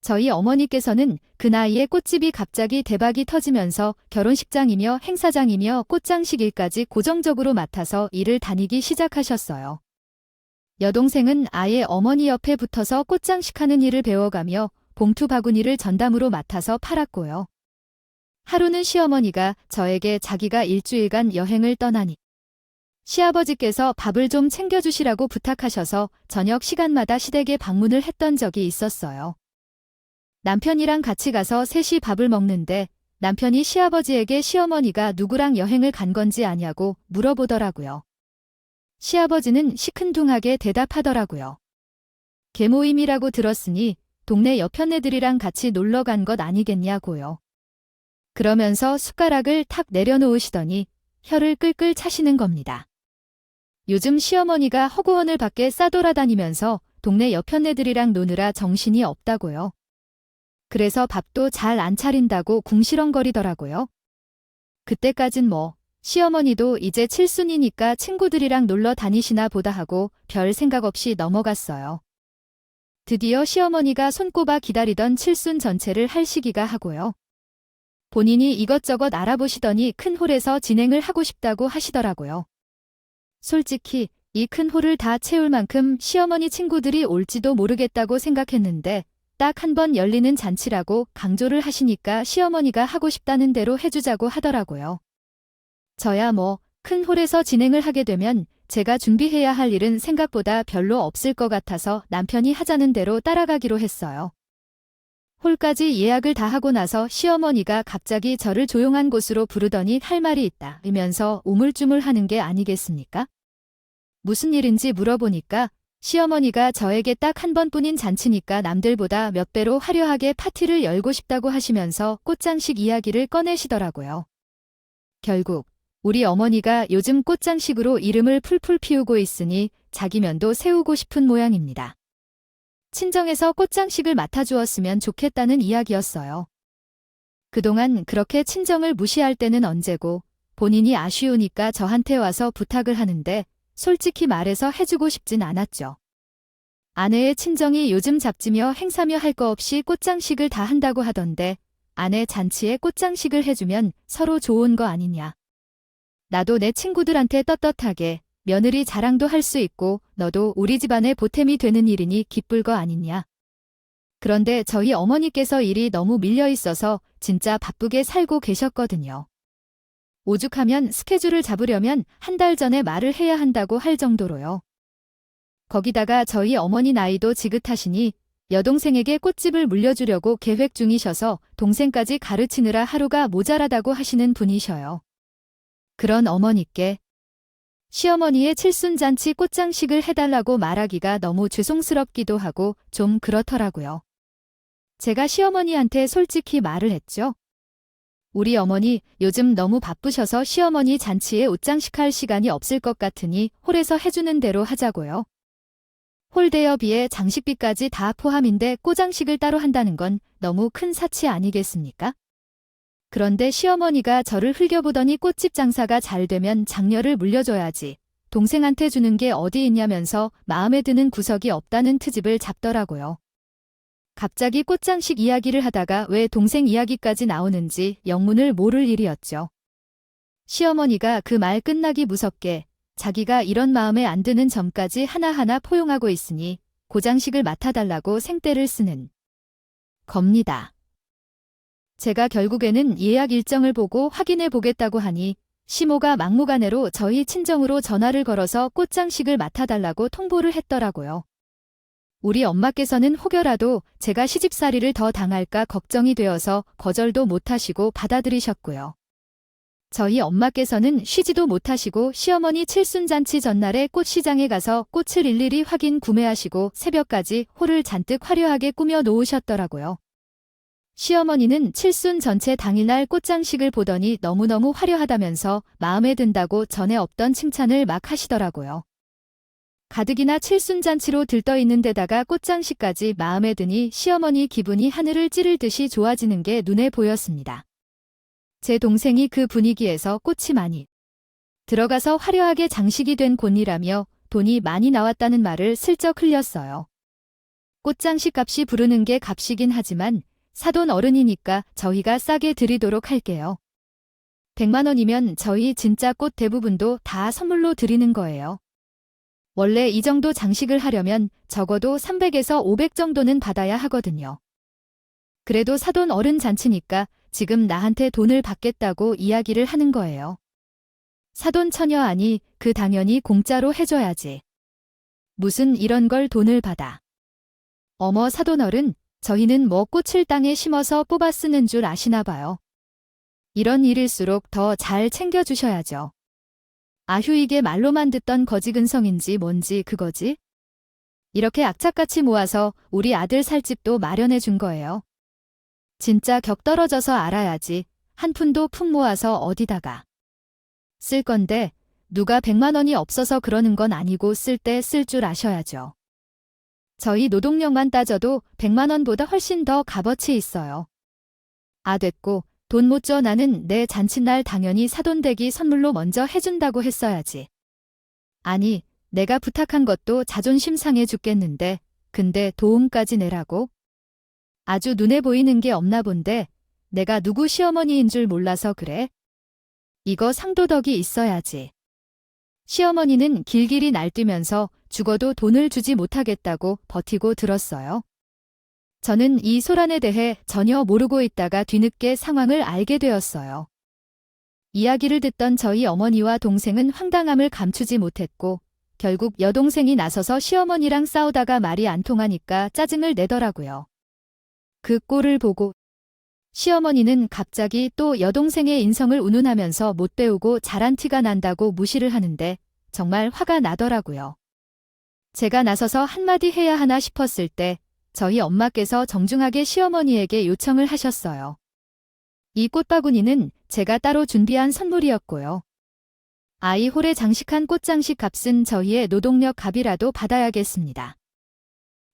저희 어머니께서는 그 나이에 꽃집이 갑자기 대박이 터지면서 결혼식장이며 행사장이며 꽃장식 일까지 고정적으로 맡아서 일을 다니기 시작하셨어요. 여동생은 아예 어머니 옆에 붙어서 꽃장식하는 일을 배워가며 봉투 바구니를 전담으로 맡아서 팔았고요. 하루는 시어머니가 저에게 자기가 일주일간 여행을 떠나니 시아버지께서 밥을 좀 챙겨주시라고 부탁하셔서 저녁 시간마다 시댁에 방문을 했던 적이 있었어요. 남편이랑 같이 가서 셋이 밥을 먹는데 남편이 시아버지에게 시어머니가 누구랑 여행을 간 건지 아냐고 물어보더라고요. 시아버지는 시큰둥하게 대답하더라고요. 개모임이라고 들었으니 동네 여편네들이랑 같이 놀러 간 것 아니겠냐고요. 그러면서 숟가락을 탁 내려놓으시더니 혀를 끌끌 차시는 겁니다. 요즘 시어머니가 허구헌을 밖에 싸돌아다니면서 동네 여편네들이랑 노느라 정신이 없다고요. 그래서 밥도 잘 안 차린다고 궁시렁거리더라고요. 그때까진 뭐 시어머니도 이제 칠순이니까 친구들이랑 놀러 다니시나 보다 하고 별 생각 없이 넘어갔어요. 드디어 시어머니가 손꼽아 기다리던 칠순 전체를 할 시기가 하고요. 본인이 이것저것 알아보시더니 큰 홀에서 진행을 하고 싶다고 하시더라고요. 솔직히 이 큰 홀을 다 채울 만큼 시어머니 친구들이 올지도 모르겠다고 생각했는데 딱 한 번 열리는 잔치라고 강조를 하시니까 시어머니가 하고 싶다는 대로 해주자고 하더라고요. 저야 뭐 큰 홀에서 진행을 하게 되면 제가 준비해야 할 일은 생각보다 별로 없을 것 같아서 남편이 하자는 대로 따라가기로 했어요. 홀까지 예약을 다 하고 나서 시어머니가 갑자기 저를 조용한 곳으로 부르더니 할 말이 있다 이면서 우물쭈물하는 게 아니겠습니까? 무슨 일인지 물어보니까 시어머니가 저에게 딱 한 번뿐인 잔치니까 남들보다 몇 배로 화려하게 파티를 열고 싶다고 하시면서 꽃장식 이야기를 꺼내시더라고요. 결국 우리 어머니가 요즘 꽃장식으로 이름을 풀풀 피우고 있으니 자기 면도 세우고 싶은 모양입니다. 친정에서 꽃장식을 맡아주었으면 좋겠다는 이야기였어요. 그동안 그렇게 친정을 무시할 때는 언제고 본인이 아쉬우니까 저한테 와서 부탁을 하는데 솔직히 말해서 해주고 싶진 않았죠. 아내의 친정이 요즘 잡지며 행사며 할 거 없이 꽃장식을 다 한다고 하던데 아내 잔치에 꽃장식을 해주면 서로 좋은 거 아니냐. 나도 내 친구들한테 떳떳하게 며느리 자랑도 할 수 있고 너도 우리 집안의 보탬이 되는 일이니 기쁠 거 아니냐. 그런데 저희 어머니께서 일이 너무 밀려 있어서 진짜 바쁘게 살고 계셨거든요. 오죽하면 스케줄을 잡으려면 한 달 전에 말을 해야 한다고 할 정도로요. 거기다가 저희 어머니 나이도 지긋하시니 여동생에게 꽃집을 물려주려고 계획 중이셔서 동생까지 가르치느라 하루가 모자라다고 하시는 분이셔요. 그런 어머니께 시어머니의 칠순잔치 꽃장식을 해달라고 말하기가 너무 죄송스럽기도 하고 좀 그렇더라고요. 제가 시어머니한테 솔직히 말을 했죠. 우리 어머니 요즘 너무 바쁘셔서 시어머니 잔치에 옷장식할 시간이 없을 것 같으니 홀에서 해주는 대로 하자고요. 홀 대여비에 장식비까지 다 포함인데 꽃장식을 따로 한다는 건 너무 큰 사치 아니겠습니까? 그런데 시어머니가 저를 흘겨보더니 꽃집 장사가 잘 되면 장녀를 물려줘야지. 동생한테 주는 게 어디 있냐면서 마음에 드는 구석이 없다는 트집을 잡더라고요. 갑자기 꽃장식 이야기를 하다가 왜 동생 이야기까지 나오는지 영문을 모를 일이었죠. 시어머니가 그 말 끝나기 무섭게 자기가 이런 마음에 안 드는 점까지 하나하나 포용하고 있으니 고장식을 맡아달라고 생떼를 쓰는 겁니다. 제가 결국에는 예약 일정을 보고 확인해 보겠다고 하니 시모가 막무가내로 저희 친정으로 전화를 걸어서 꽃장식을 맡아달라고 통보를 했더라고요. 우리 엄마께서는 혹여라도 제가 시집살이를 더 당할까 걱정이 되어서 거절도 못하시고 받아들이셨고요. 저희 엄마께서는 쉬지도 못하시고 시어머니 칠순잔치 전날에 꽃시장에 가서 꽃을 일일이 확인 구매하시고 새벽까지 홀을 잔뜩 화려하게 꾸며 놓으셨더라고요. 시어머니는 칠순 전체 당일날 꽃장식을 보더니 너무너무 화려하다면서 마음에 든다고 전에 없던 칭찬을 막 하시더라고요. 가득이나 칠순잔치로 들떠있는 데다가 꽃장식까지 마음에 드니 시어머니 기분이 하늘을 찌를 듯이 좋아지는 게 눈에 보였습니다. 제 동생이 그 분위기에서 꽃이 많이 들어가서 화려하게 장식이 된 곤이라며 돈이 많이 나왔다는 말을 슬쩍 흘렸어요. 꽃장식 값이 부르는 게 값이긴 하지만 사돈 어른이니까 저희가 싸게 드리도록 할게요. 100만 원이면 저희 진짜 꽃 대부분도 다 선물로 드리는 거예요. 원래 이 정도 장식을 하려면 적어도 300에서 500 정도는 받아야 하거든요. 그래도 사돈 어른 잔치니까 지금 나한테 돈을 받겠다고 이야기를 하는 거예요. 사돈 처녀 아니, 그 당연히 공짜로 해줘야지. 무슨 이런 걸 돈을 받아. 어머 사돈 어른, 저희는 뭐 꽃을 땅에 심어서 뽑아 쓰는 줄 아시나 봐요. 이런 일일수록 더 잘 챙겨주셔야죠. 아휴 이게 말로만 듣던 거지근성인지 뭔지 그거지? 이렇게 악착같이 모아서 우리 아들 살 집도 마련해 준 거예요. 진짜 격 떨어져서 알아야지. 한 푼도 푹 모아서 어디다가 쓸 건데 누가 100만 원이 없어서 그러는 건 아니고 쓸 때 쓸 줄 아셔야죠. 저희 노동력만 따져도 100만 원보다 훨씬 더 값어치 있어요. 아 됐고 돈 못 줘 나는 내 잔칫날 당연히 사돈댁이 선물로 먼저 해준다고 했어야지. 아니 내가 부탁한 것도 자존심 상해 죽겠는데 근데 도움까지 내라고? 아주 눈에 보이는 게 없나 본데 내가 누구 시어머니인 줄 몰라서 그래? 이거 상도덕이 있어야지. 시어머니는 길길이 날뛰면서 죽어도 돈을 주지 못하겠다고 버티고 들었어요. 저는 이 소란에 대해 전혀 모르고 있다가 뒤늦게 상황을 알게 되었어요. 이야기를 듣던 저희 어머니와 동생은 황당함을 감추지 못했고 결국 여동생이 나서서 시어머니랑 싸우다가 말이 안 통하니까 짜증을 내더라고요. 그 꼴을 보고 시어머니는 갑자기 또 여동생의 인성을 운운하면서 못 배우고 잘한 티가 난다고 무시를 하는데 정말 화가 나더라고요. 제가 나서서 한마디 해야 하나 싶었을 때 저희 엄마께서 정중하게 시어머니에게 요청을 하셨어요. 이 꽃바구니는 제가 따로 준비한 선물이었고요. 아이 홀에 장식한 꽃장식 값은 저희의 노동력 값이라도 받아야겠습니다.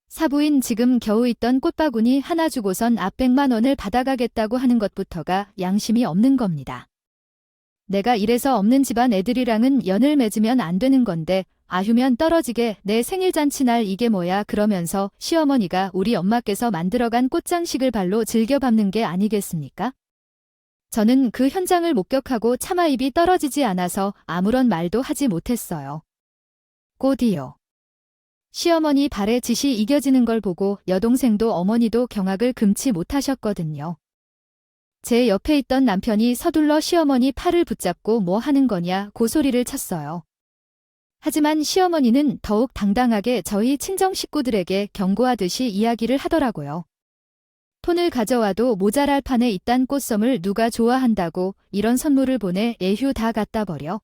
사부인 지금 겨우 있던 꽃바구니 하나 주고선 앞 100만 원을 받아가겠다고 하는 것부터가 양심이 없는 겁니다. 내가 이래서 없는 집안 애들이랑은 연을 맺으면 안 되는 건데 아휴면 떨어지게 내 생일잔치날 이게 뭐야 그러면서 시어머니가 우리 엄마께서 만들어간 꽃장식을 발로 즐겨 밟는 게 아니겠습니까? 저는 그 현장을 목격하고 차마 입이 떨어지지 않아서 아무런 말도 하지 못했어요. 꽃이요. 시어머니 발에 짓이 이겨지는 걸 보고 여동생도 어머니도 경악을 금치 못하셨거든요. 제 옆에 있던 남편이 서둘러 시어머니 팔을 붙잡고 뭐 하는 거냐 고소리를 쳤어요. 하지만 시어머니는 더욱 당당하게 저희 친정 식구들에게 경고하듯이 이야기를 하더라고요. 톤을 가져와도 모자랄 판에 이딴 꽃섬을 누가 좋아한다고 이런 선물을 보내 에휴 다 갖다 버려.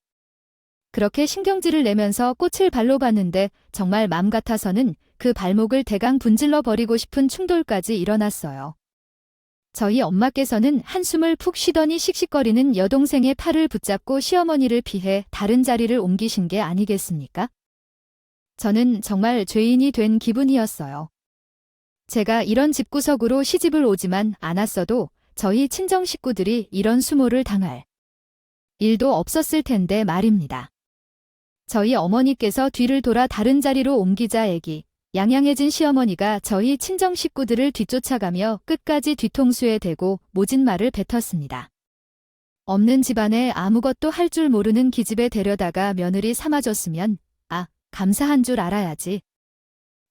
그렇게 신경질을 내면서 꽃을 발로 봤는데 정말 맘 같아서는 그 발목을 대강 분질러 버리고 싶은 충돌까지 일어났어요. 저희 엄마께서는 한숨을 푹 쉬더니 씩씩거리는 여동생의 팔을 붙잡고 시어머니를 피해 다른 자리를 옮기신 게 아니겠습니까? 저는 정말 죄인이 된 기분이었어요. 제가 이런 집구석으로 시집을 오지만 않았어도 저희 친정 식구들이 이런 수모를 당할 일도 없었을 텐데 말입니다. 저희 어머니께서 뒤를 돌아 다른 자리로 옮기자 애기 양양해진 시어머니가 저희 친정 식구들을 뒤쫓아가며 끝까지 뒤통수에 대고 모진 말을 뱉었습니다. 없는 집안에 아무것도 할 줄 모르는 기집애 데려다가 며느리 삼아줬으면 감사한 줄 알아야지.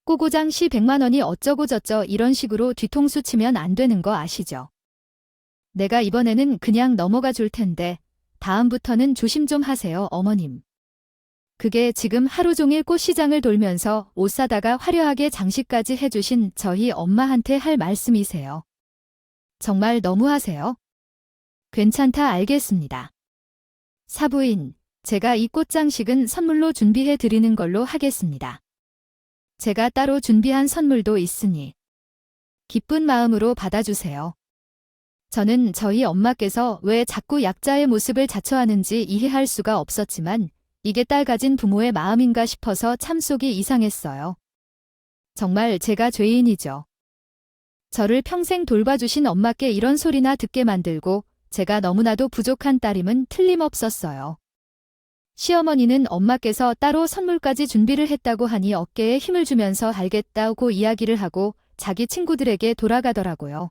꼬고장 시 100만 원이 어쩌고 저쩌 이런 식으로 뒤통수 치면 안 되는 거 아시죠? 내가 이번에는 그냥 넘어가 줄 텐데 다음부터는 조심 좀 하세요 어머님. 그게 지금 하루 종일 꽃시장을 돌면서 옷 사다가 화려하게 장식까지 해주신 저희 엄마한테 할 말씀이세요. 정말 너무하세요. 괜찮다 알겠습니다. 사부인, 제가 이 꽃장식은 선물로 준비해 드리는 걸로 하겠습니다. 제가 따로 준비한 선물도 있으니 기쁜 마음으로 받아주세요. 저는 저희 엄마께서 왜 자꾸 약자의 모습을 자처하는지 이해할 수가 없었지만 이게 딸 가진 부모의 마음인가 싶어서 참 속이 이상했어요. 정말 제가 죄인이죠. 저를 평생 돌봐주신 엄마께 이런 소리나 듣게 만들고 제가 너무나도 부족한 딸임은 틀림없었어요. 시어머니는 엄마께서 따로 선물까지 준비를 했다고 하니 어깨에 힘을 주면서 알겠다고 이야기를 하고 자기 친구들에게 돌아가더라고요.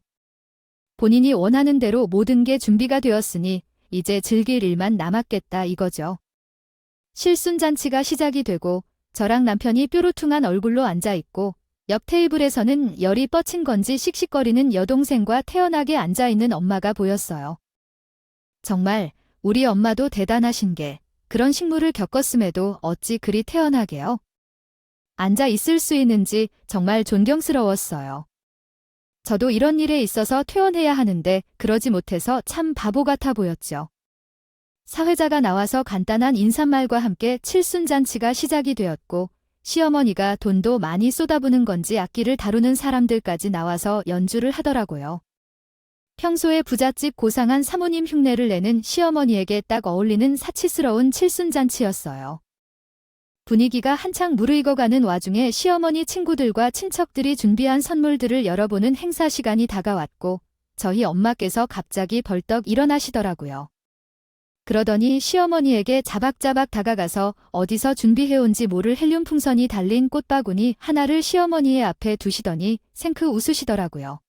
본인이 원하는 대로 모든 게 준비가 되었으니 이제 즐길 일만 남았겠다 이거죠. 실순잔치가 시작이 되고 저랑 남편이 뾰루퉁한 얼굴로 앉아있고 옆 테이블에서는 열이 뻗친 건지 씩씩거리는 여동생과 태연하게 앉아있는 엄마가 보였어요. 정말 우리 엄마도 대단하신 게 그런 식물을 겪었음에도 어찌 그리 태연하게요. 앉아 있을 수 있는지 정말 존경스러웠어요. 저도 이런 일에 있어서 퇴원해야 하는데 그러지 못해서 참 바보 같아 보였죠. 사회자가 나와서 간단한 인사말과 함께 칠순잔치가 시작이 되었고 시어머니가 돈도 많이 쏟아부는 건지 악기를 다루는 사람들까지 나와서 연주를 하더라고요. 평소에 부잣집 고상한 사모님 흉내를 내는 시어머니에게 딱 어울리는 사치스러운 칠순잔치였어요. 분위기가 한창 무르익어가는 와중에 시어머니 친구들과 친척들이 준비한 선물들을 열어보는 행사 시간이 다가왔고 저희 엄마께서 갑자기 벌떡 일어나시더라고요. 그러더니 시어머니에게 자박자박 다가가서 어디서 준비해온지 모를 헬륨 풍선이 달린 꽃바구니 하나를 시어머니의 앞에 두시더니 생크 웃으시더라고요.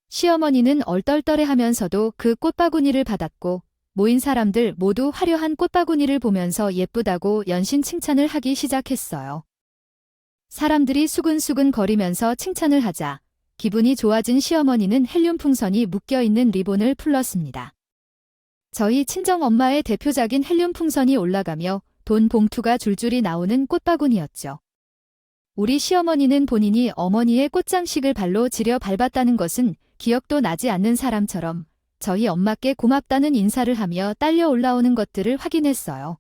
시어머니는 얼떨떨해하면서도 그 꽃바구니를 받았고 모인 사람들 모두 화려한 꽃바구니를 보면서 예쁘다고 연신 칭찬을 하기 시작했어요. 사람들이 수근수근 거리면서 칭찬을 하자 기분이 좋아진 시어머니는 헬륨 풍선이 묶여있는 리본을 풀렀습니다. 저희 친정엄마의 대표작인 헬륨 풍선이 올라가며 돈 봉투가 줄줄이 나오는 꽃바구니였죠. 우리 시어머니는 본인이 어머니의 꽃장식을 발로 지려 밟았다는 것은 기억도 나지 않는 사람처럼 저희 엄마께 고맙다는 인사를 하며 딸려 올라오는 것들을 확인했어요.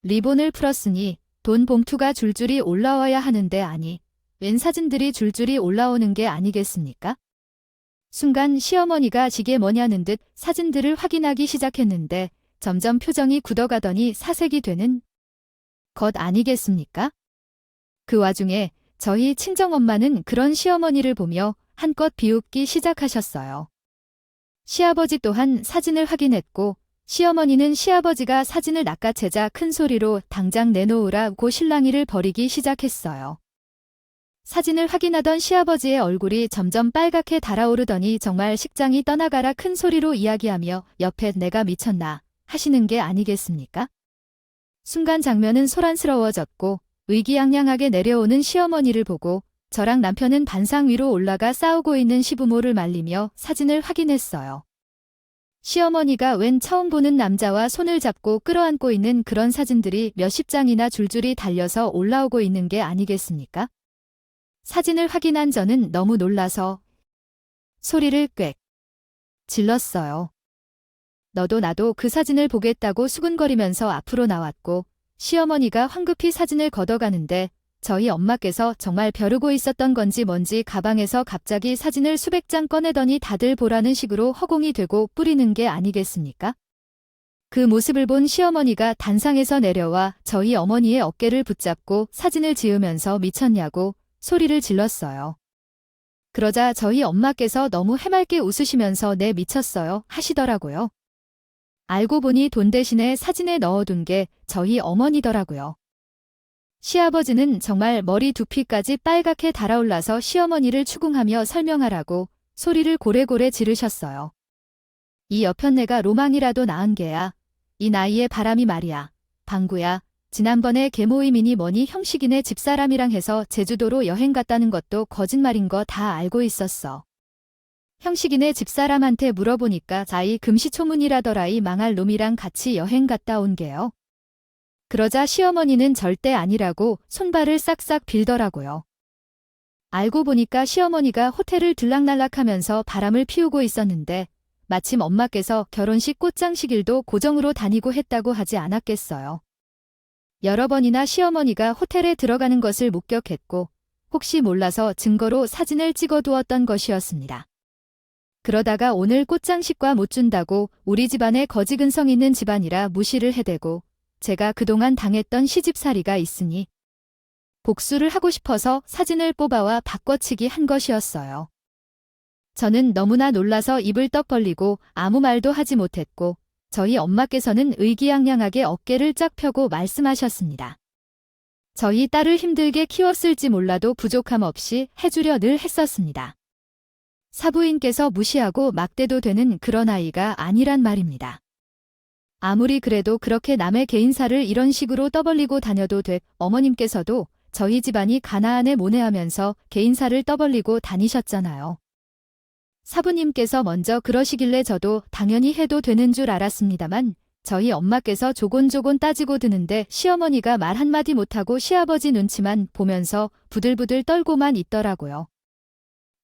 리본을 풀었으니 돈 봉투가 줄줄이 올라와야 하는데 아니, 웬 사진들이 줄줄이 올라오는 게 아니겠습니까? 순간 시어머니가 이게 뭐냐는 듯 사진들을 확인하기 시작했는데 점점 표정이 굳어가더니 사색이 되는 것 아니겠습니까? 그 와중에 저희 친정엄마는 그런 시어머니를 보며 한껏 비웃기 시작하셨어요. 시아버지 또한 사진을 확인했고 시어머니는 시아버지가 사진을 낚아채자 큰 소리로 당장 내놓으라고 실랑이를 벌이기 시작했어요. 사진을 확인하던 시아버지의 얼굴이 점점 빨갛게 달아오르더니 정말 식장이 떠나가라 큰 소리로 이야기하며 옆에 내가 미쳤나 하시는 게 아니겠습니까? 순간 장면은 소란스러워졌고 의기양양하게 내려오는 시어머니를 보고 저랑 남편은 반상 위로 올라가 싸우고 있는 시부모를 말리며 사진을 확인했어요. 시어머니가 웬 처음 보는 남자와 손을 잡고 끌어안고 있는 그런 사진들이 몇십 장이나 줄줄이 달려서 올라오고 있는 게 아니겠습니까? 사진을 확인한 저는 너무 놀라서 소리를 꽥 질렀어요. 너도 나도 그 사진을 보겠다고 수근거리면서 앞으로 나왔고 시어머니가 황급히 사진을 걷어가는데 저희 엄마께서 정말 벼르고 있었던 건지 뭔지 가방에서 갑자기 사진을 수백 장 꺼내더니 다들 보라는 식으로 허공이 되고 뿌리는 게 아니겠습니까? 그 모습을 본 시어머니가 단상에서 내려와 저희 어머니의 어깨를 붙잡고 사진을 지으면서 미쳤냐고 소리를 질렀어요. 그러자 저희 엄마께서 너무 해맑게 웃으시면서 네 미쳤어요 하시더라고요. 알고 보니 돈 대신에 사진에 넣어둔 게 저희 어머니더라고요. 시아버지는 정말 머리 두피까지 빨갛게 달아올라서 시어머니를 추궁하며 설명하라고 소리를 고래고래 지르셨어요. 이 여편네가 로망이라도 낳은 게야. 이 나이에 바람이 말이야. 방구야. 지난번에 계모임이니 뭐니 형식이네 집사람이랑 해서 제주도로 여행 갔다는 것도 거짓말인 거 다 알고 있었어. 형식이네 집사람한테 물어보니까 자이 금시초문이라더라이 망할 놈이랑 같이 여행 갔다 온 게요. 그러자 시어머니는 절대 아니라고 손발을 싹싹 빌더라고요. 알고 보니까 시어머니가 호텔을 들락날락하면서 바람을 피우고 있었는데 마침 엄마께서 결혼식 꽃장식일도 고정으로 다니고 했다고 하지 않았겠어요. 여러 번이나 시어머니가 호텔에 들어가는 것을 목격했고 혹시 몰라서 증거로 사진을 찍어두었던 것이었습니다. 그러다가 오늘 꽃장식과 못 준다고 우리 집안에 거지 근성 있는 집안이라 무시를 해대고 제가 그동안 당했던 시집살이가 있으니 복수를 하고 싶어서 사진을 뽑아와 바꿔치기 한 것이었어요. 저는 너무나 놀라서 입을 떡 벌리고 아무 말도 하지 못했고 저희 엄마께서는 의기양양하게 어깨를 쫙 펴고 말씀하셨습니다. 저희 딸을 힘들게 키웠을지 몰라도 부족함 없이 해주려 늘 했었습니다. 사부인께서 무시하고 막대도 되는 그런 아이가 아니란 말입니다. 아무리 그래도 그렇게 남의 개인사를 이런 식으로 떠벌리고 다녀도 돼. 어머님께서도 저희 집안이 가나안에 모내하면서 개인사를 떠벌리고 다니셨잖아요. 사부님께서 먼저 그러시길래 저도 당연히 해도 되는 줄 알았습니다만 저희 엄마께서 조곤조곤 따지고 드는데 시어머니가 말 한마디 못하고 시아버지 눈치만 보면서 부들부들 떨고만 있더라고요.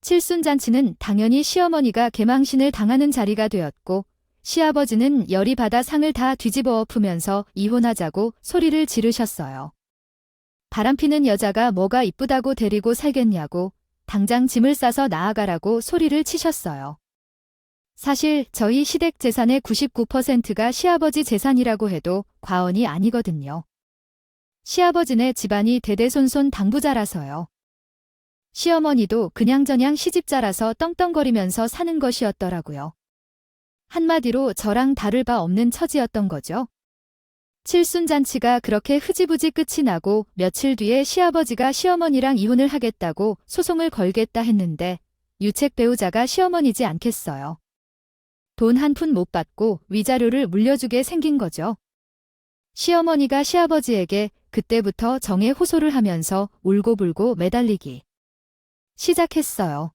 칠순잔치는 당연히 시어머니가 개망신을 당하는 자리가 되었고 시아버지는 열이 받아 상을 다 뒤집어 엎으면서 이혼하자고 소리를 지르셨어요. 바람피는 여자가 뭐가 이쁘다고 데리고 살겠냐고 당장 짐을 싸서 나아가라고 소리를 치셨어요. 사실 저희 시댁 재산의 99%가 시아버지 재산이라고 해도 과언이 아니거든요. 시아버지네 집안이 대대손손 당부자라서요. 시어머니도 그냥저냥 시집자라서 떵떵거리면서 사는 것이었더라고요. 한마디로 저랑 다를 바 없는 처지였던 거죠. 칠순잔치가 그렇게 흐지부지 끝이 나고 며칠 뒤에 시아버지가 시어머니랑 이혼을 하겠다고 소송을 걸겠다 했는데 유책 배우자가 시어머니지 않겠어요. 돈 한 푼 못 받고 위자료를 물려주게 생긴 거죠. 시어머니가 시아버지에게 그때부터 정에 호소를 하면서 울고불고 매달리기 시작했어요.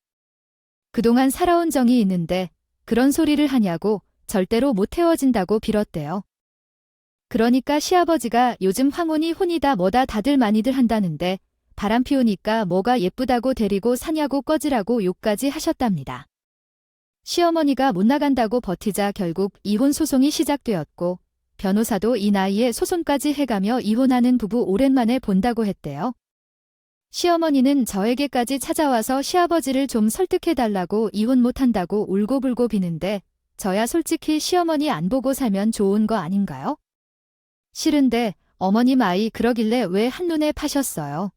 그동안 살아온 정이 있는데 그런 소리를 하냐고 절대로 못 헤어진다고 빌었대요. 그러니까 시아버지가 요즘 황혼이 혼이다 뭐다 다들 많이들 한다는데 바람 피우니까 뭐가 예쁘다고 데리고 사냐고 꺼지라고 욕까지 하셨답니다. 시어머니가 못 나간다고 버티자 결국 이혼 소송이 시작되었고 변호사도 이 나이에 소송까지 해가며 이혼하는 부부 오랜만에 본다고 했대요. 시어머니는 저에게까지 찾아와서 시아버지를 좀 설득해달라고 이혼 못한다고 울고불고 비는데 저야 솔직히 시어머니 안 보고 살면 좋은 거 아닌가요? 싫은데 어머님 아이 그러길래 왜 한눈에 파셨어요?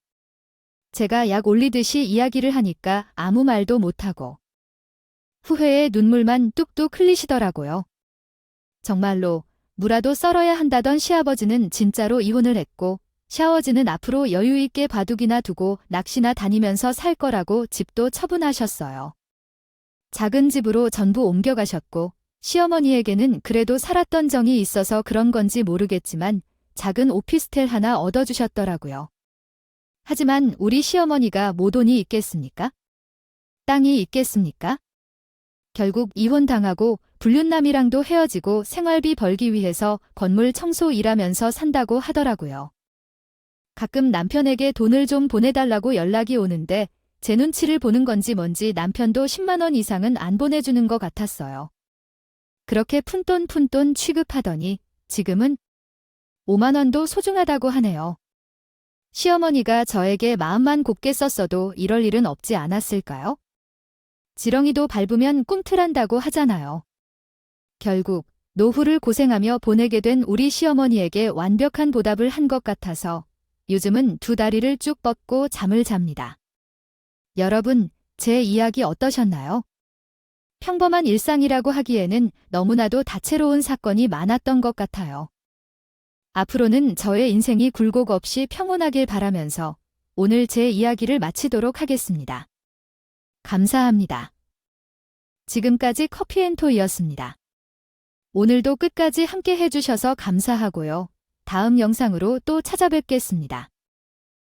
제가 약 올리듯이 이야기를 하니까 아무 말도 못하고 후회의 눈물만 뚝뚝 흘리시더라고요. 정말로 무라도 썰어야 한다던 시아버지는 진짜로 이혼을 했고 시아버지는 앞으로 여유있게 바둑이나 두고 낚시나 다니면서 살 거라고 집도 처분하셨어요. 작은 집으로 전부 옮겨가셨고 시어머니에게는 그래도 살았던 정이 있어서 그런 건지 모르겠지만 작은 오피스텔 하나 얻어주셨더라고요. 하지만 우리 시어머니가 뭐 돈이 있겠습니까? 땅이 있겠습니까? 결국 이혼당하고 불륜남이랑도 헤어지고 생활비 벌기 위해서 건물 청소 일하면서 산다고 하더라고요. 가끔 남편에게 돈을 좀 보내달라고 연락이 오는데 제 눈치를 보는 건지 뭔지 남편도 10만 원 이상은 안 보내주는 것 같았어요. 그렇게 푼돈 취급하더니 지금은 5만 원도 소중하다고 하네요. 시어머니가 저에게 마음만 곱게 썼어도 이럴 일은 없지 않았을까요? 지렁이도 밟으면 꿈틀한다고 하잖아요. 결국 노후를 고생하며 보내게 된 우리 시어머니에게 완벽한 보답을 한 것 같아서 요즘은 두 다리를 쭉 뻗고 잠을 잡니다. 여러분, 제 이야기 어떠셨나요? 평범한 일상이라고 하기에는 너무나도 다채로운 사건이 많았던 것 같아요. 앞으로는 저의 인생이 굴곡 없이 평온하길 바라면서 오늘 제 이야기를 마치도록 하겠습니다. 감사합니다. 지금까지 커피앤토이였습니다. 오늘도 끝까지 함께 해주셔서 감사하고요. 다음 영상으로 또 찾아뵙겠습니다.